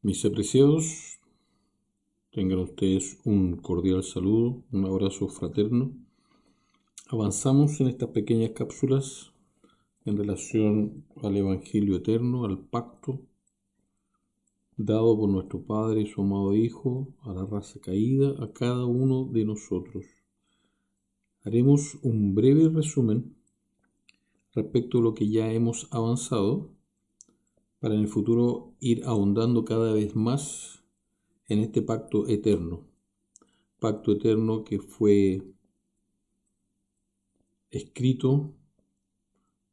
Mis apreciados, tengan ustedes un cordial saludo, un abrazo fraterno. Avanzamos en estas pequeñas cápsulas en relación al Evangelio eterno, al pacto dado por nuestro Padre y su amado Hijo, a la raza caída, a cada uno de nosotros. Haremos un breve resumen respecto a lo que ya hemos avanzado para en el futuro ir ahondando cada vez más en este pacto eterno que fue escrito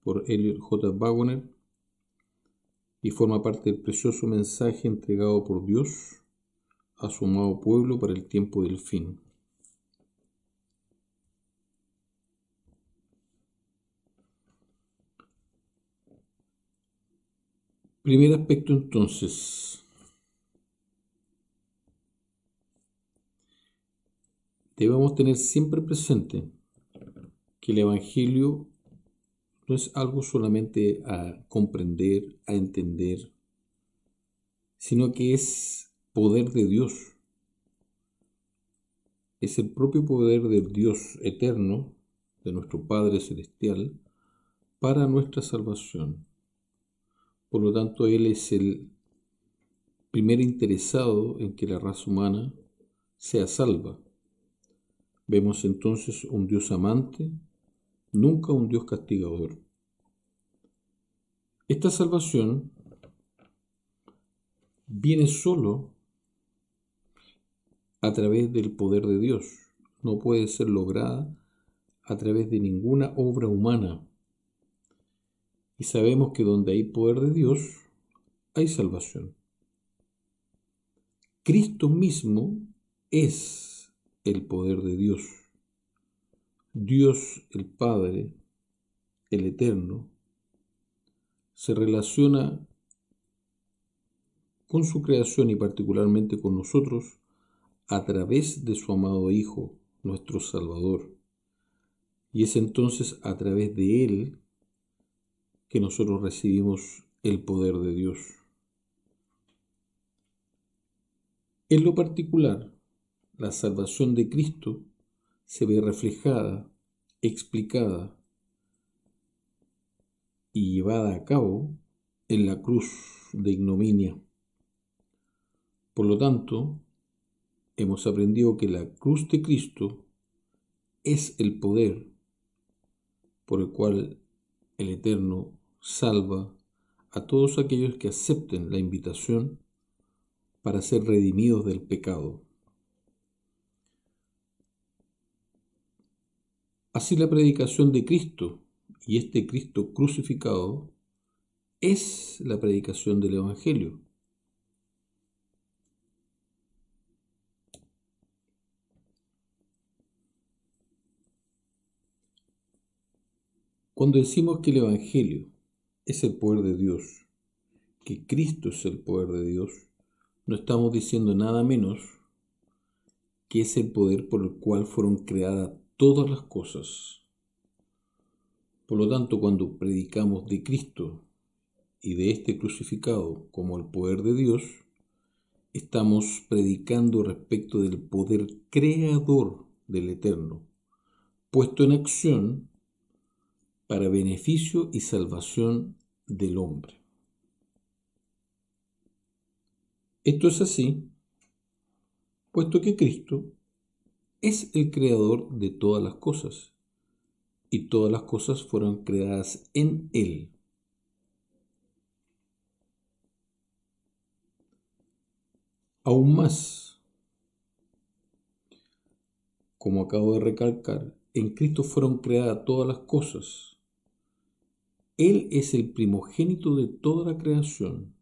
por Elliot J. Waggoner y forma parte del precioso mensaje entregado por Dios a su amado pueblo para el tiempo del fin. Primer aspecto entonces. Debemos tener siempre presente que el Evangelio no es algo solamente a comprender, a entender, sino que es poder de Dios. Es el propio poder del Dios eterno, de nuestro Padre Celestial, para nuestra salvación. Por lo tanto, Él es el primer interesado en que la raza humana sea salva. Vemos entonces un Dios amante, nunca un Dios castigador. Esta salvación viene solo a través del poder de Dios. No puede ser lograda a través de ninguna obra humana. Y sabemos que donde hay poder de Dios, hay salvación. Cristo mismo es el poder de Dios. Dios el Padre, el Eterno, se relaciona con su creación y particularmente con nosotros a través de su amado Hijo, nuestro Salvador. Y es entonces a través de Él que nosotros recibimos el poder de Dios. En lo particular, la salvación de Cristo se ve reflejada, explicada y llevada a cabo en la cruz de ignominia. Por lo tanto, hemos aprendido que la cruz de Cristo es el poder por el cual el Eterno salva a todos aquellos que acepten la invitación para ser redimidos del pecado. Así la predicación de Cristo y este Cristo crucificado es la predicación del Evangelio. Cuando decimos que el Evangelio es el poder de Dios, que Cristo es el poder de Dios, no estamos diciendo nada menos que es el poder por el cual fueron creadas todas las cosas. Por lo tanto, cuando predicamos de Cristo y de este crucificado como el poder de Dios, estamos predicando respecto del poder creador del Eterno, puesto en acción para beneficio y salvación del hombre. Esto es así, puesto que Cristo es el creador de todas las cosas, y todas las cosas fueron creadas en Él. Aún más, como acabo de recalcar, en Cristo fueron creadas todas las cosas. Él es el primogénito de toda la creación,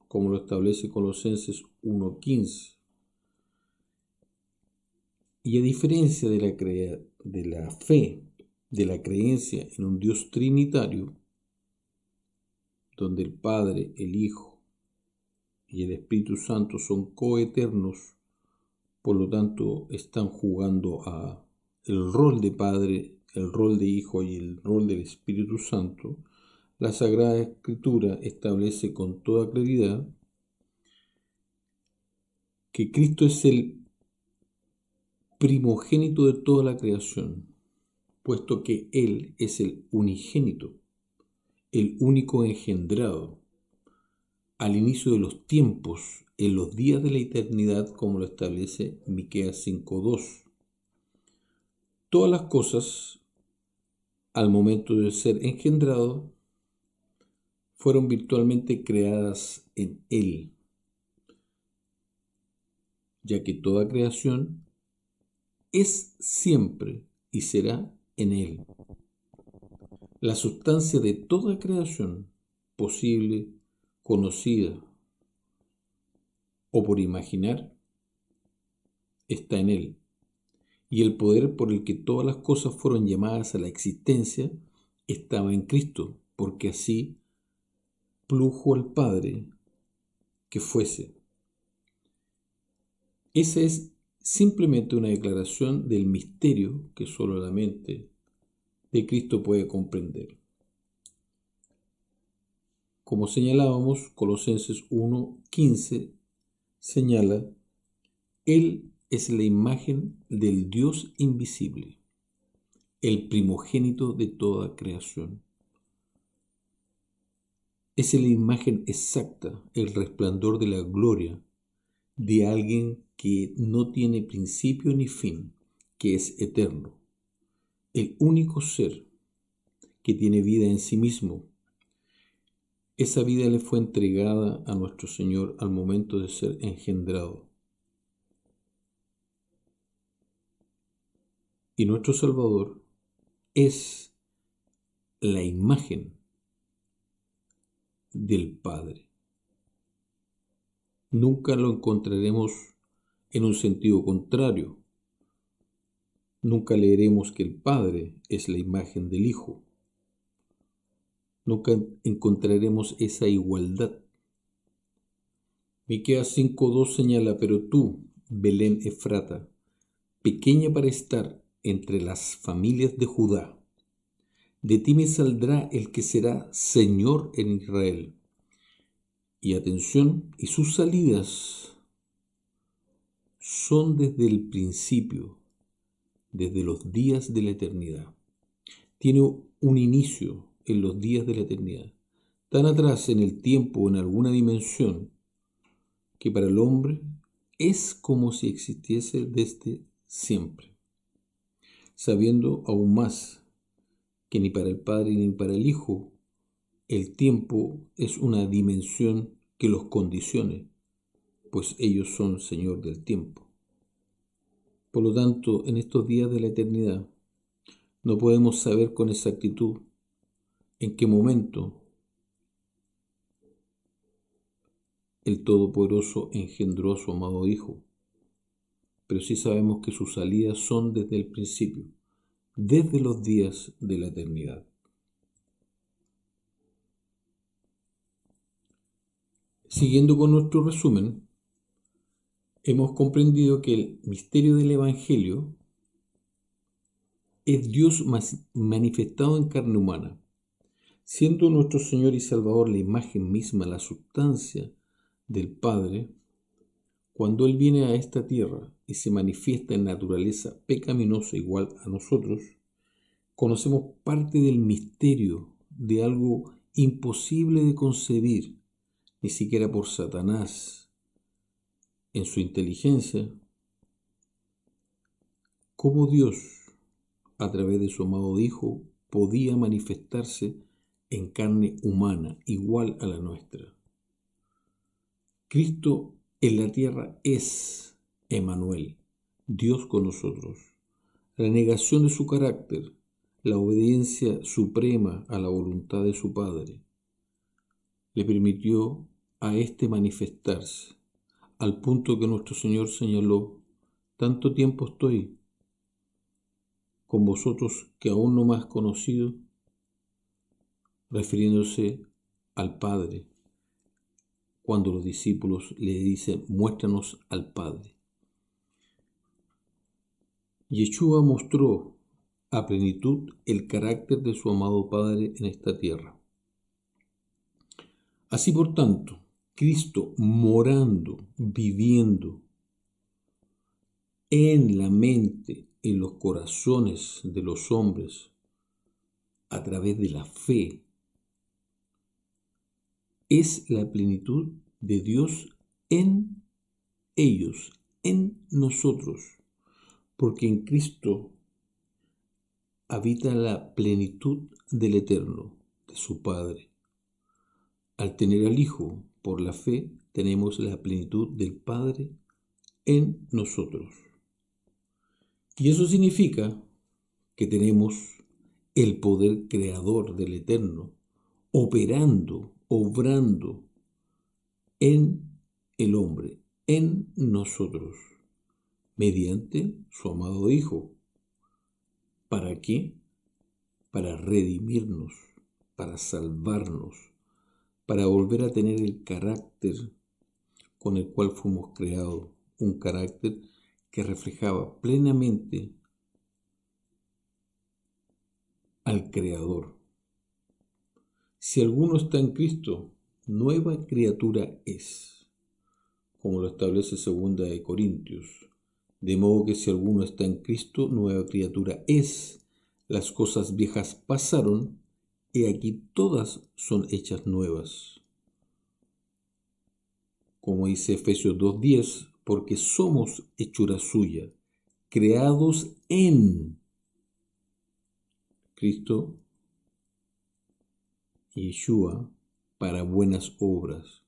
como lo establece Colosenses 1:15. Y a diferencia de la fe, de la creencia en un Dios trinitario, donde el Padre, el Hijo y el Espíritu Santo son coeternos, por lo tanto están jugando a el rol de Padre, el rol de Hijo y el rol del Espíritu Santo, la Sagrada Escritura establece con toda claridad que Cristo es el primogénito de toda la creación, puesto que Él es el unigénito, el único engendrado, al inicio de los tiempos, en los días de la eternidad, como lo establece Miqueas 5:2. Todas las cosas, al momento de ser engendrado, fueron virtualmente creadas en Él, ya que toda creación es siempre y será en Él. La sustancia de toda creación, posible, conocida o por imaginar, está en Él. Y el poder por el que todas las cosas fueron llamadas a la existencia estaba en Cristo, porque así plujo al Padre que fuese. Esa es simplemente una declaración del misterio que solo la mente de Cristo puede comprender. Como señalábamos, Colosenses 1:15 señala: Él es la imagen del Dios invisible, el primogénito de toda creación. Es la imagen exacta, el resplandor de la gloria de alguien que no tiene principio ni fin, que es eterno, el único ser que tiene vida en sí mismo. Esa vida le fue entregada a nuestro Señor al momento de ser engendrado. Y nuestro Salvador es la imagen del Padre. Nunca lo encontraremos en un sentido contrario. Nunca leeremos que el Padre es la imagen del Hijo. Nunca encontraremos esa igualdad. Miqueas 5:2 señala: pero tú, Belén Efrata, pequeña para estar entre las familias de Judá, de ti me saldrá el que será Señor en Israel. Y atención, y sus salidas son desde el principio, desde los días de la eternidad. Tiene un inicio en los días de la eternidad, tan atrás en el tiempo, en alguna dimensión, que para el hombre es como si existiese desde siempre, sabiendo aún más que ni para el Padre ni para el Hijo el tiempo es una dimensión que los condicione, pues ellos son Señor del tiempo. Por lo tanto, en estos días de la eternidad, no podemos saber con exactitud en qué momento el Todopoderoso engendró a su amado Hijo, pero sí sabemos que sus salidas son desde el principio, desde los días de la eternidad. Siguiendo con nuestro resumen, hemos comprendido que el misterio del Evangelio es Dios manifestado en carne humana, siendo nuestro Señor y Salvador la imagen misma, la sustancia del Padre. Cuando Él viene a esta tierra y se manifiesta en naturaleza pecaminosa igual a nosotros, conocemos parte del misterio de algo imposible de concebir, ni siquiera por Satanás en su inteligencia, cómo Dios, a través de su amado Hijo, podía manifestarse en carne humana igual a la nuestra. Cristo en la tierra es Emmanuel, Dios con nosotros. La negación de su carácter, la obediencia suprema a la voluntad de su Padre, le permitió a éste manifestarse, al punto que nuestro Señor señaló: tanto tiempo estoy con vosotros que aún no me has conocido, refiriéndose al Padre, cuando los discípulos le dicen: muéstranos al Padre. Yeshua mostró a plenitud el carácter de su amado Padre en esta tierra. Así por tanto, Cristo morando, viviendo en la mente, en los corazones de los hombres, a través de la fe, es la plenitud de Dios en ellos, en nosotros, porque en Cristo habita la plenitud del Eterno, de su Padre. Al tener al Hijo por la fe, tenemos la plenitud del Padre en nosotros. Y eso significa que tenemos el poder creador del Eterno, obrando en el hombre, en nosotros, mediante su amado Hijo. ¿Para qué? Para redimirnos, para salvarnos, para volver a tener el carácter con el cual fuimos creados, un carácter que reflejaba plenamente al Creador. Si alguno está en Cristo, nueva criatura es, como lo establece 2 de Corintios. De modo que si alguno está en Cristo, nueva criatura es. Las cosas viejas pasaron, y aquí todas son hechas nuevas. Como dice Efesios 2:10, porque somos hechura suya, creados en Cristo Yeshua para buenas obras,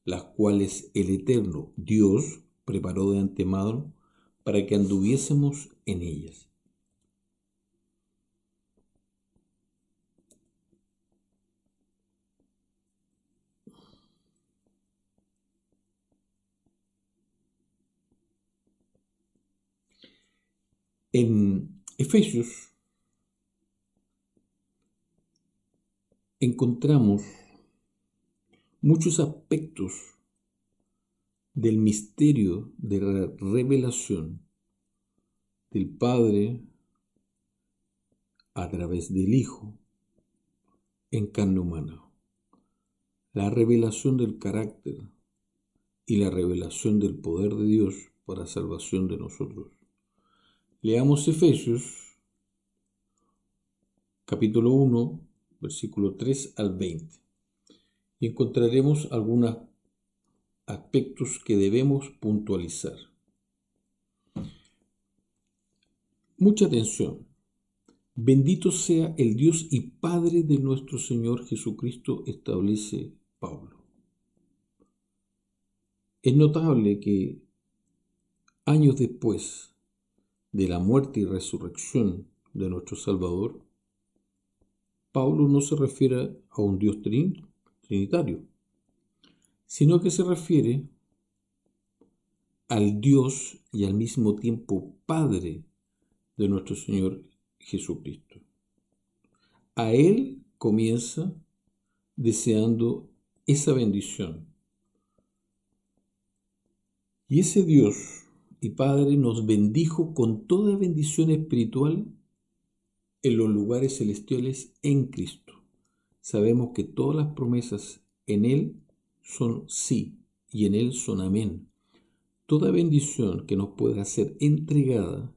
las cuales el Eterno Dios preparó de antemano para que anduviésemos en ellas. En Efesios encontramos muchos aspectos del misterio de la revelación del Padre a través del Hijo en carne humana. La revelación del carácter y la revelación del poder de Dios para salvación de nosotros. Leamos Efesios capítulo 1, versículo 3 al 20. Y encontraremos algunos aspectos que debemos puntualizar. Mucha atención. Bendito sea el Dios y Padre de nuestro Señor Jesucristo, establece Pablo. Es notable que años después de la muerte y resurrección de nuestro Salvador, Pablo no se refiere a un Dios trinitario, sino que se refiere al Dios y al mismo tiempo Padre de nuestro Señor Jesucristo. A Él comienza deseando esa bendición. Y ese Dios y Padre nos bendijo con toda bendición espiritual en los lugares celestiales en Cristo. Sabemos que todas las promesas en Él son sí y en Él son amén. Toda bendición que nos pueda ser entregada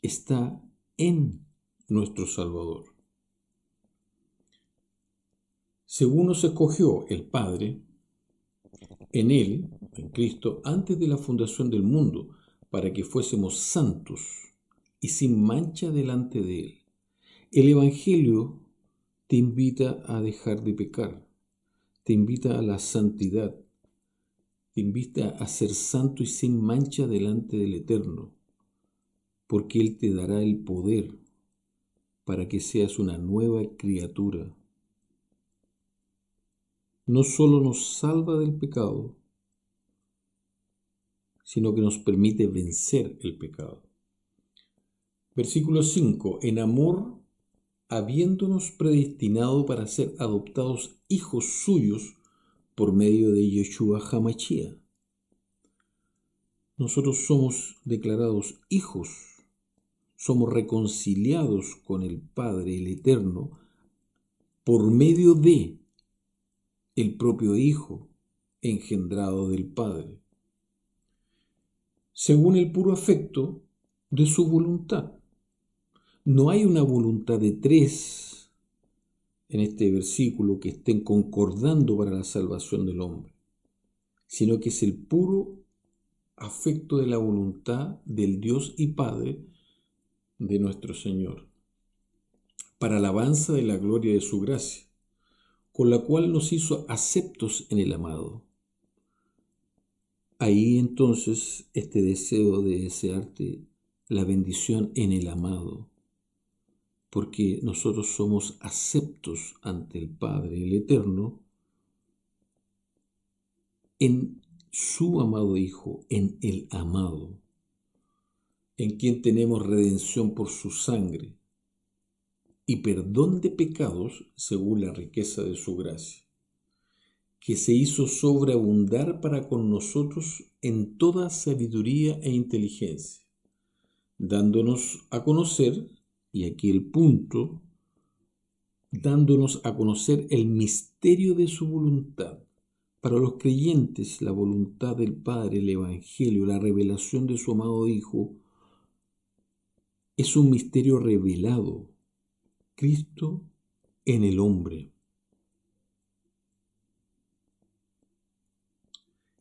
está en nuestro Salvador. Según nos escogió el Padre, en Él, en Cristo, antes de la fundación del mundo, para que fuésemos santos y sin mancha delante de Él. El Evangelio te invita a dejar de pecar, te invita a la santidad, te invita a ser santo y sin mancha delante del Eterno, porque Él te dará el poder para que seas una nueva criatura. No solo nos salva del pecado, sino que nos permite vencer el pecado. Versículo 5. En amor, habiéndonos predestinado para ser adoptados hijos suyos por medio de Yeshua HaMashiach. Nosotros somos declarados hijos, somos reconciliados con el Padre, el Eterno, por medio de el propio Hijo engendrado del Padre. según el puro afecto de su voluntad. No hay una voluntad de tres en este versículo que estén concordando para la salvación del hombre, sino que es el puro afecto de la voluntad del Dios y Padre de nuestro Señor, para alabanza de la gloria de su gracia, con la cual nos hizo aceptos en el amado. Ahí entonces este deseo de desearte la bendición en el amado, porque nosotros somos aceptos ante el Padre, el Eterno, en su amado Hijo, en el amado, en quien tenemos redención por su sangre y perdón de pecados según la riqueza de su gracia, que se hizo sobreabundar para con nosotros en toda sabiduría e inteligencia, dándonos a conocer, y aquí el punto, dándonos a conocer el misterio de su voluntad. Para los creyentes, la voluntad del Padre, el Evangelio, la revelación de su amado Hijo, es un misterio revelado, Cristo en el hombre,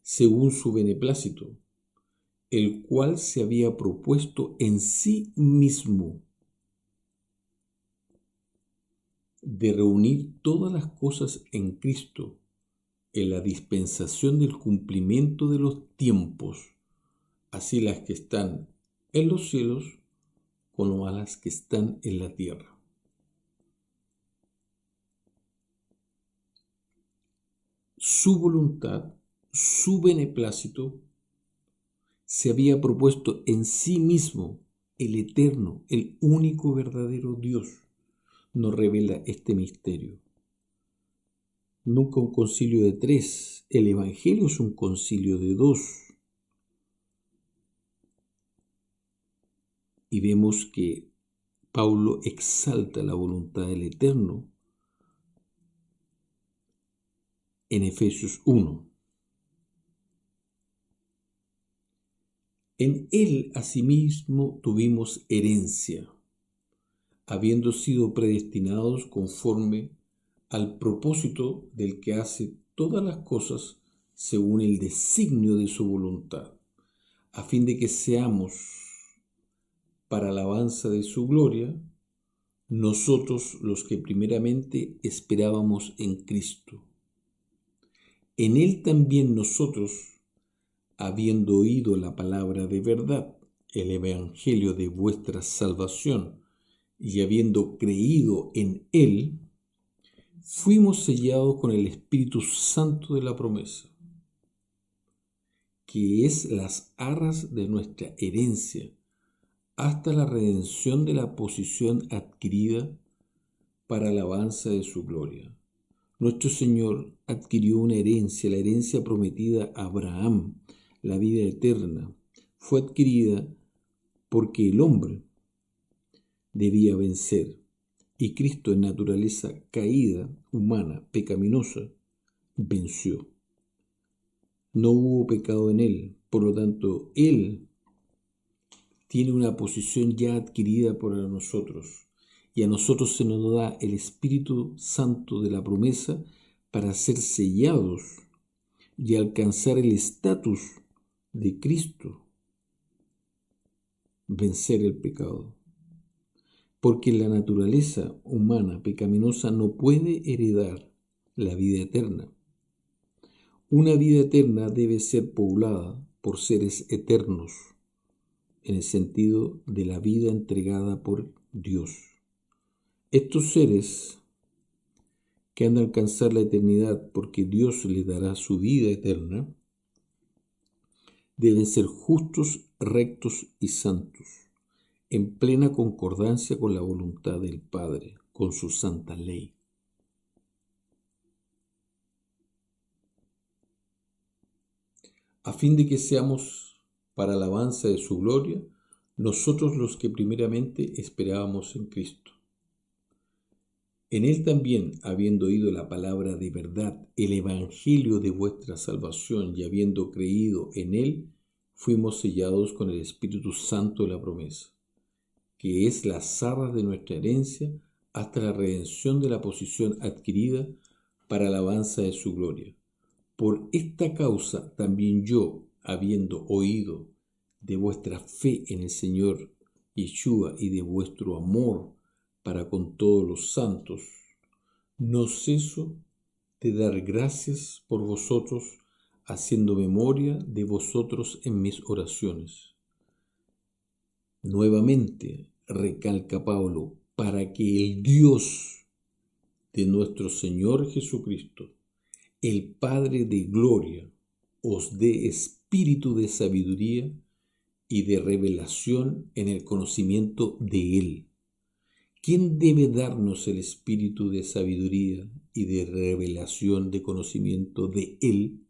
según su beneplácito, el cual se había propuesto en sí mismo de reunir todas las cosas en Cristo, en la dispensación del cumplimiento de los tiempos, así las que están en los cielos como a las que están en la tierra. Su voluntad, su beneplácito, se había propuesto en sí mismo, el eterno, el único verdadero Dios, nos revela este misterio. Nunca un concilio de tres, el Evangelio es un concilio de dos. Y vemos que Pablo exalta la voluntad del Eterno en Efesios 1. En él asimismo tuvimos herencia, habiendo sido predestinados conforme al propósito del que hace todas las cosas según el designio de su voluntad, a fin de que seamos, para alabanza de su gloria, nosotros los que primeramente esperábamos en Cristo. En él también nosotros, habiendo oído la palabra de verdad, el evangelio de vuestra salvación, y habiendo creído en él, fuimos sellados con el Espíritu Santo de la promesa, que es las arras de nuestra herencia, hasta la redención de la posición adquirida para alabanza de su gloria. Nuestro Señor adquirió una herencia, la herencia prometida a Abraham, la vida eterna. Fue adquirida porque el hombre debía vencer, y Cristo en naturaleza caída, humana, pecaminosa, venció. No hubo pecado en él, por lo tanto, él tiene una posición ya adquirida por nosotros, y a nosotros se nos da el Espíritu Santo de la promesa para ser sellados y alcanzar el estatus de Cristo, vencer el pecado. Porque la naturaleza humana pecaminosa no puede heredar la vida eterna. Una vida eterna debe ser poblada por seres eternos, en el sentido de la vida entregada por Dios. Estos seres que han de alcanzar la eternidad porque Dios les dará su vida eterna, deben ser justos, rectos y santos, en plena concordancia con la voluntad del Padre, con su santa ley. A fin de que seamos para alabanza de su gloria, nosotros los que primeramente esperábamos en Cristo. En él también, habiendo oído la palabra de verdad, el evangelio de vuestra salvación, y habiendo creído en él, fuimos sellados con el Espíritu Santo de la promesa, que es las arras de nuestra herencia hasta la redención de la posición adquirida para alabanza de su gloria. Por esta causa también yo, habiendo oído de vuestra fe en el Señor Yeshua y de vuestro amor para con todos los santos, no ceso de dar gracias por vosotros, haciendo memoria de vosotros en mis oraciones. Nuevamente, recalca Pablo, para que el Dios de nuestro Señor Jesucristo, el Padre de gloria, os dé espíritu de sabiduría y de revelación en el conocimiento de Él. ¿Quién debe darnos el espíritu de sabiduría y de revelación de conocimiento de Él?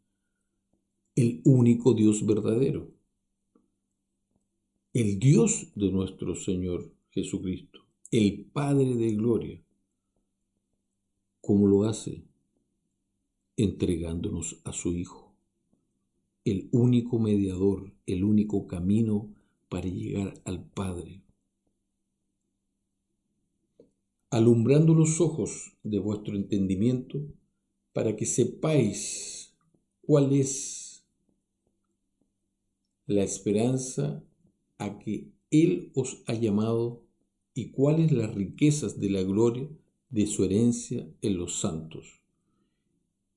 El único Dios verdadero, el Dios de nuestro Señor Jesucristo, el Padre de gloria. ¿Cómo lo hace? Entregándonos a su Hijo, el único mediador, el único camino para llegar al Padre. Alumbrando los ojos de vuestro entendimiento, para que sepáis cuál es la esperanza a que Él os ha llamado y cuáles las riquezas de la gloria de su herencia en los santos,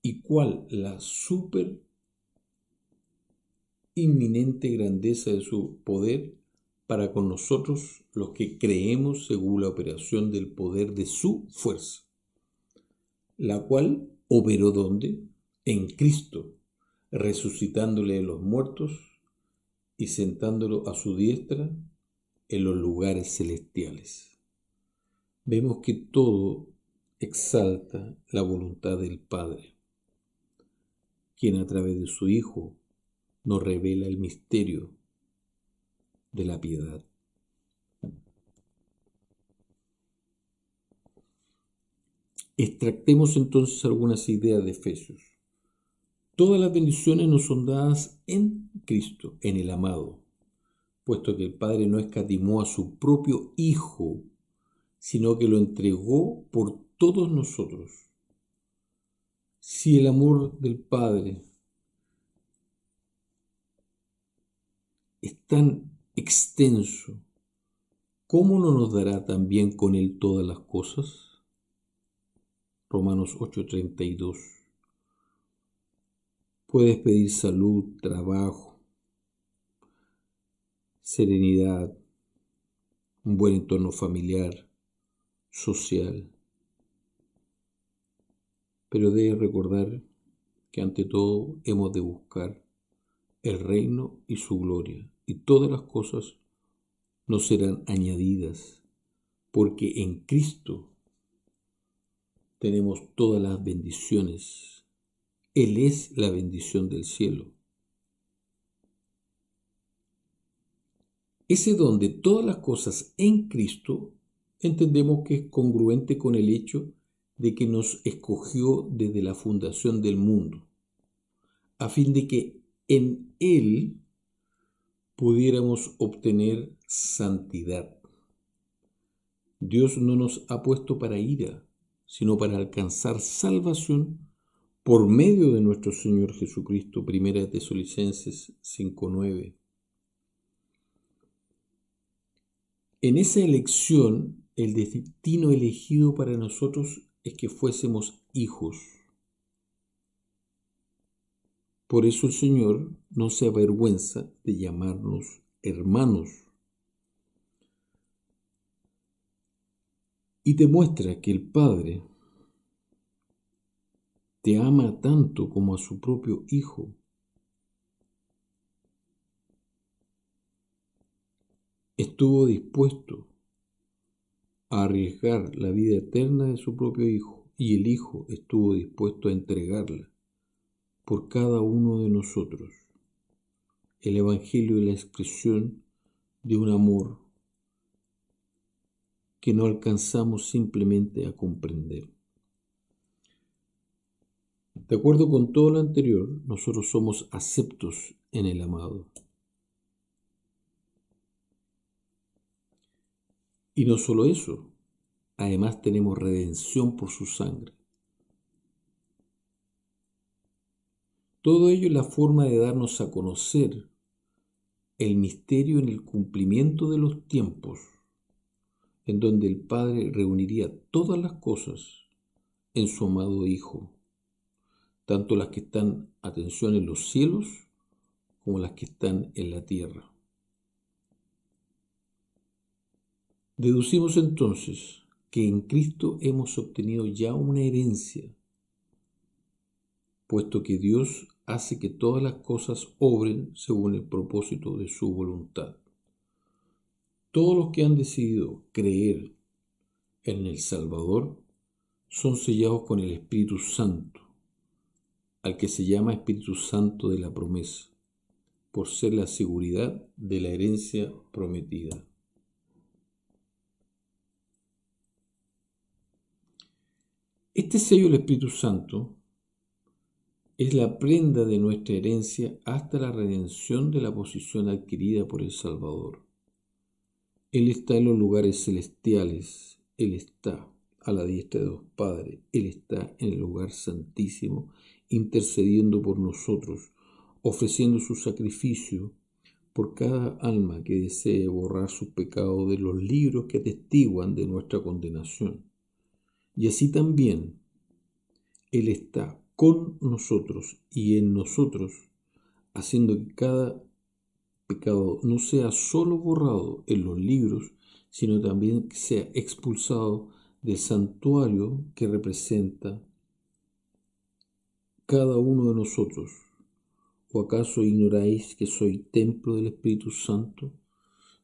y cuál la súper inminente grandeza de su poder para con nosotros los que creemos según la operación del poder de su fuerza, la cual operó ¿dónde? En Cristo, resucitándole de los muertos y sentándolo a su diestra en los lugares celestiales. Vemos que todo exalta la voluntad del Padre, quien a través de su Hijo nos revela el misterio de la piedad. Extractemos entonces algunas ideas de Efesios. Todas las bendiciones nos son dadas en Cristo, en el amado, puesto que el Padre no escatimó a su propio Hijo, sino que lo entregó por todos nosotros. Si el amor del Padre es tan extenso, ¿cómo no nos dará también con Él todas las cosas? Romanos 8:32. Puedes pedir salud, trabajo, serenidad, un buen entorno familiar, social, pero debes recordar que ante todo hemos de buscar el reino y su gloria, y todas las cosas nos serán añadidas, porque en Cristo tenemos todas las bendiciones. Él es la bendición del cielo. Ese don de todas las cosas en Cristo entendemos que es congruente con el hecho de que nos escogió desde la fundación del mundo, a fin de que en Él pudiéramos obtener santidad. Dios no nos ha puesto para ira, sino para alcanzar salvación por medio de nuestro Señor Jesucristo. 1 Tesalonicenses 5:9. En esa elección, el destino elegido para nosotros es que fuésemos hijos. Por eso el Señor no se avergüenza de llamarnos hermanos. Y te muestra que el Padre te ama tanto como a su propio Hijo. Estuvo dispuesto a arriesgar la vida eterna de su propio Hijo, y el Hijo estuvo dispuesto a entregarla por cada uno de nosotros. El Evangelio es la expresión de un amor que no alcanzamos simplemente a comprender. De acuerdo con todo lo anterior, nosotros somos aceptos en el amado. Y no solo eso, además tenemos redención por su sangre. Todo ello es la forma de darnos a conocer el misterio en el cumplimiento de los tiempos, en donde el Padre reuniría todas las cosas en su amado Hijo, tanto las que están, atención, en los cielos como las que están en la tierra. Deducimos entonces que en Cristo hemos obtenido ya una herencia, puesto que Dios hace que todas las cosas obren según el propósito de su voluntad. Todos los que han decidido creer en el Salvador son sellados con el Espíritu Santo, al que se llama Espíritu Santo de la promesa, por ser la seguridad de la herencia prometida. Este sello del Espíritu Santo es la prenda de nuestra herencia hasta la redención de la posición adquirida por el Salvador. Él está en los lugares celestiales, Él está a la diestra de Dios Padre, Él está en el lugar santísimo, intercediendo por nosotros, ofreciendo su sacrificio por cada alma que desee borrar sus pecados de los libros que atestiguan de nuestra condenación. Y así también Él está con nosotros y en nosotros, haciendo que cada pecado no sea solo borrado en los libros, sino también que sea expulsado del santuario que representa cada uno de nosotros. ¿O acaso ignoráis que soy templo del Espíritu Santo,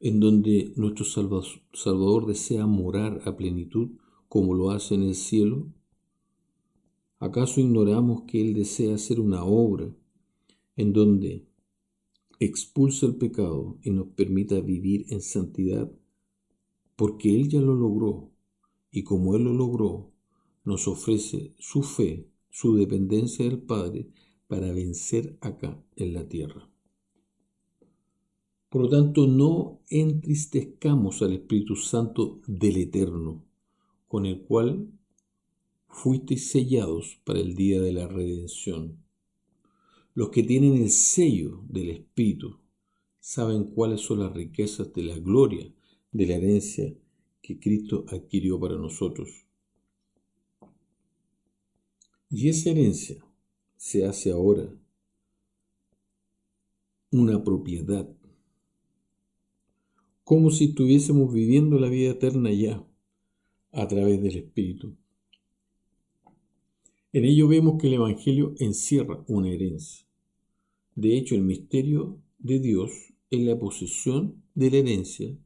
en donde nuestro Salvador desea morar a plenitud, como lo hace en el cielo? ¿Acaso ignoramos que Él desea hacer una obra en donde expulsa el pecado y nos permita vivir en santidad? Porque Él ya lo logró, y como Él lo logró, nos ofrece su fe, su dependencia del Padre, para vencer acá en la tierra. Por lo tanto, no entristezcamos al Espíritu Santo del Eterno, con el cual fuisteis sellados para el día de la redención. Los que tienen el sello del Espíritu saben cuáles son las riquezas de la gloria de la herencia que Cristo adquirió para nosotros. Y esa herencia se hace ahora una propiedad, como si estuviésemos viviendo la vida eterna ya a través del Espíritu. En ello vemos que el Evangelio encierra una herencia. De hecho, el misterio de Dios es la posesión de la herencia,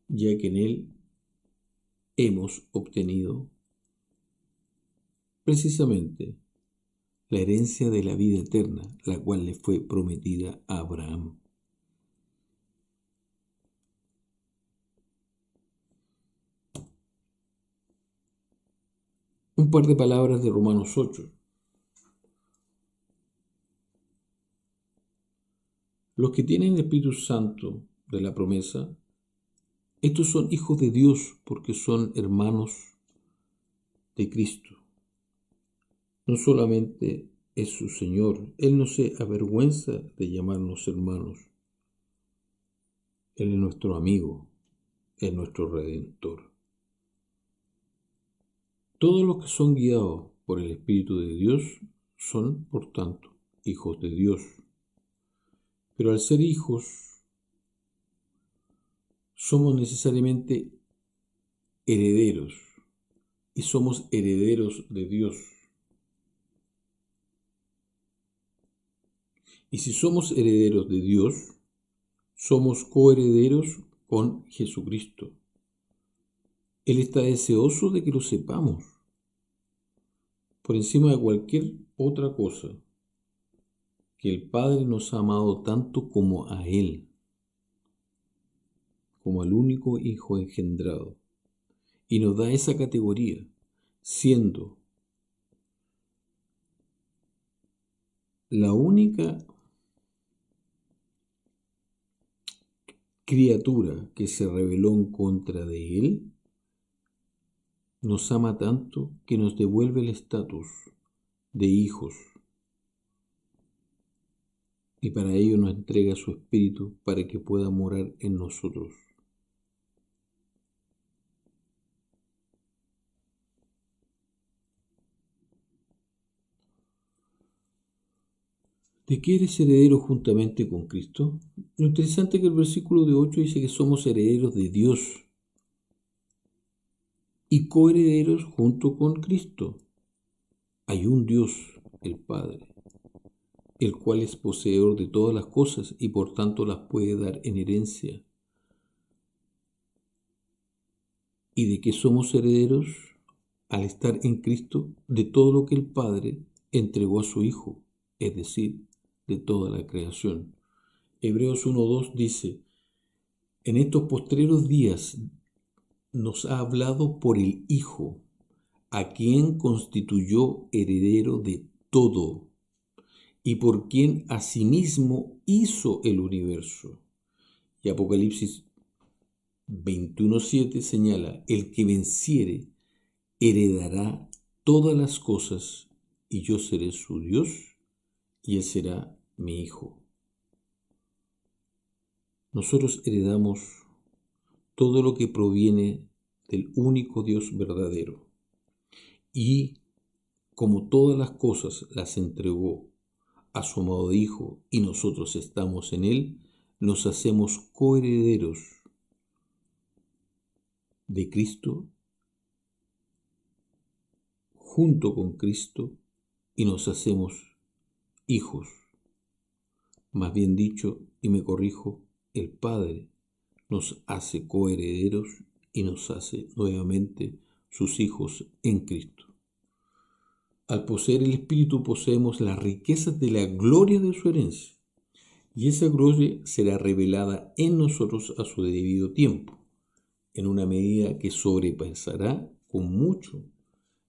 ya que en él hemos obtenido precisamente la herencia de la vida eterna, la cual le fue prometida a Abraham. Un par de palabras de Romanos 8. Los que tienen el Espíritu Santo de la promesa, estos son hijos de Dios porque son hermanos de Cristo. No solamente es su Señor, Él no se avergüenza de llamarnos hermanos. Él es nuestro amigo, es nuestro Redentor. Todos los que son guiados por el Espíritu de Dios son, por tanto, hijos de Dios. Pero al ser hijos, somos necesariamente herederos, y somos herederos de Dios. Y si somos herederos de Dios, somos coherederos con Jesucristo. Él está deseoso de que lo sepamos, por encima de cualquier otra cosa, que el Padre nos ha amado tanto como a Él, como al único Hijo engendrado, y nos da esa categoría, siendo la única criatura que se rebeló en contra de Él, nos ama tanto que nos devuelve el estatus de hijos y para ello nos entrega su Espíritu para que pueda morar en nosotros. ¿De qué eres heredero juntamente con Cristo? Lo interesante es que el versículo de 8 dice que somos herederos de Dios y coherederos junto con Cristo. Hay un Dios, el Padre, el cual es poseedor de todas las cosas y por tanto las puede dar en herencia. ¿Y de qué somos herederos? Al estar en Cristo, de todo lo que el Padre entregó a su Hijo, es decir, de toda la creación. Hebreos 1:2 dice, en estos postreros días nos ha hablado por el Hijo, a quien constituyó heredero de todo, y por quien asimismo hizo el universo. Y Apocalipsis 21:7 señala, el que venciere heredará todas las cosas, y yo seré su Dios, y él será mi hijo. Nosotros heredamos todo lo que proviene del único Dios verdadero. Y como todas las cosas las entregó a su amado Hijo y nosotros estamos en Él, nos hacemos coherederos de Cristo junto con Cristo y nos hacemos hijos. Más bien dicho, y me corrijo, el Padre nos hace coherederos y nos hace nuevamente sus hijos en Cristo. Al poseer el Espíritu poseemos las riquezas de la gloria de su herencia, y esa gloria será revelada en nosotros a su debido tiempo, en una medida que sobrepasará con mucho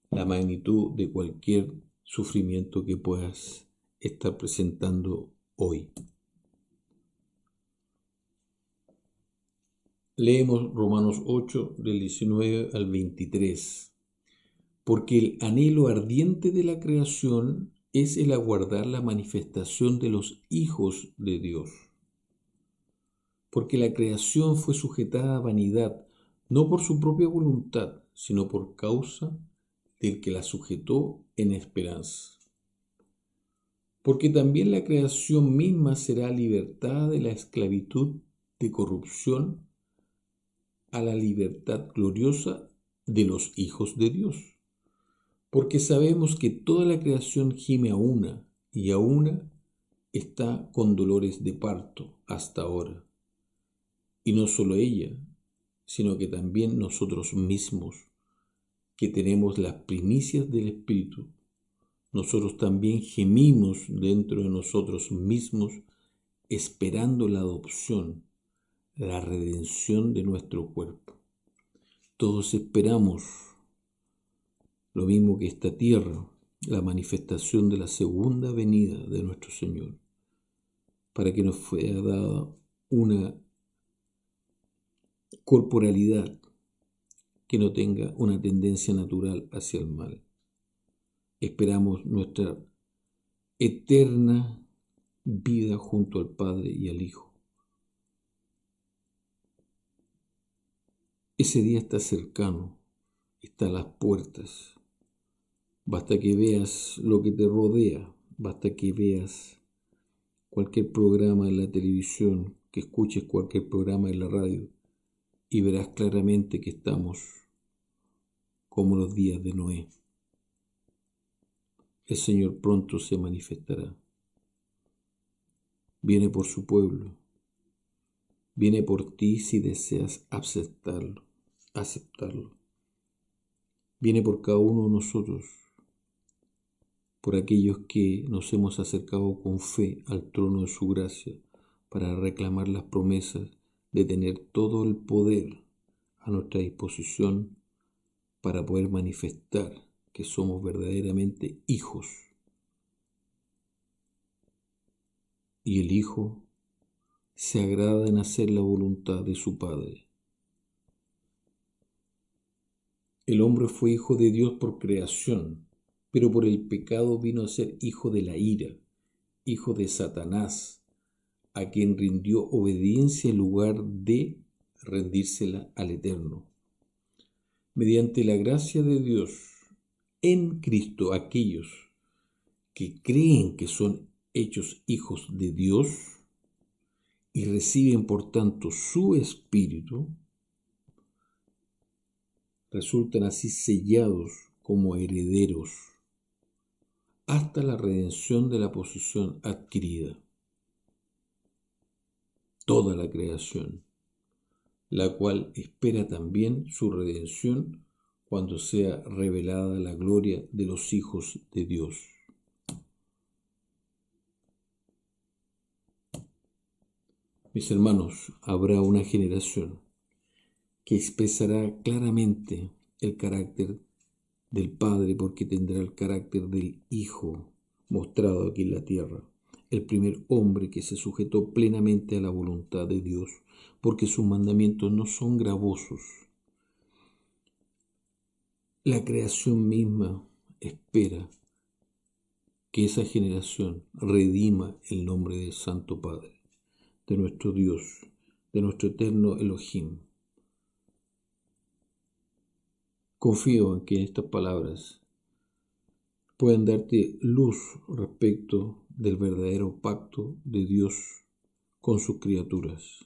la magnitud de cualquier sufrimiento que puedas estar presentando hoy. Leemos Romanos 8, del 19 al 23. Porque el anhelo ardiente de la creación es el aguardar la manifestación de los hijos de Dios. Porque la creación fue sujetada a vanidad, no por su propia voluntad, sino por causa del que la sujetó en esperanza. Porque también la creación misma será libertada de la esclavitud de corrupción a la libertad gloriosa de los hijos de Dios. Porque sabemos que toda la creación gime a una y a una está con dolores de parto hasta ahora. Y no solo ella, sino que también nosotros mismos, que tenemos las primicias del Espíritu, nosotros también gemimos dentro de nosotros mismos, esperando la adopción, la redención de nuestro cuerpo. Todos esperamos lo mismo que esta tierra, la manifestación de la segunda venida de nuestro Señor, para que nos fuera dada una corporalidad que no tenga una tendencia natural hacia el mal. Esperamos nuestra eterna vida junto al Padre y al Hijo. Ese día está cercano, está a las puertas. Basta que veas lo que te rodea, basta que veas cualquier programa en la televisión, que escuches cualquier programa en la radio, y verás claramente que estamos como los días de Noé. El Señor pronto se manifestará. Viene por su pueblo. Viene por ti si deseas aceptarlo. Viene por cada uno de nosotros, por aquellos que nos hemos acercado con fe al trono de su gracia para reclamar las promesas de tener todo el poder a nuestra disposición para poder manifestar que somos verdaderamente hijos. Y el Hijo se agrada en hacer la voluntad de su Padre. El hombre fue hijo de Dios por creación, pero por el pecado vino a ser hijo de la ira, hijo de Satanás, a quien rindió obediencia en lugar de rendírsela al Eterno. Mediante la gracia de Dios en Cristo, aquellos que creen que son hechos hijos de Dios y reciben por tanto su Espíritu, resultan así sellados como herederos hasta la redención de la posesión adquirida. Toda la creación, la cual espera también su redención cuando sea revelada la gloria de los hijos de Dios. Mis hermanos, habrá una generación que expresará claramente el carácter del Padre porque tendrá el carácter del Hijo mostrado aquí en la tierra, el primer hombre que se sujetó plenamente a la voluntad de Dios, porque sus mandamientos no son gravosos. La creación misma espera que esa generación redima el nombre del Santo Padre, de nuestro Dios, de nuestro eterno Elohim. Confío en que estas palabras puedan darte luz respecto del verdadero pacto de Dios con sus criaturas.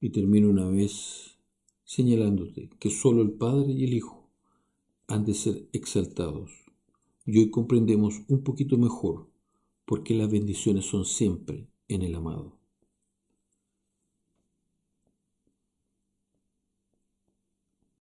Y termino una vez señalándote que solo el Padre y el Hijo han de ser exaltados. Y hoy comprendemos un poquito mejor por qué las bendiciones son siempre en el amado.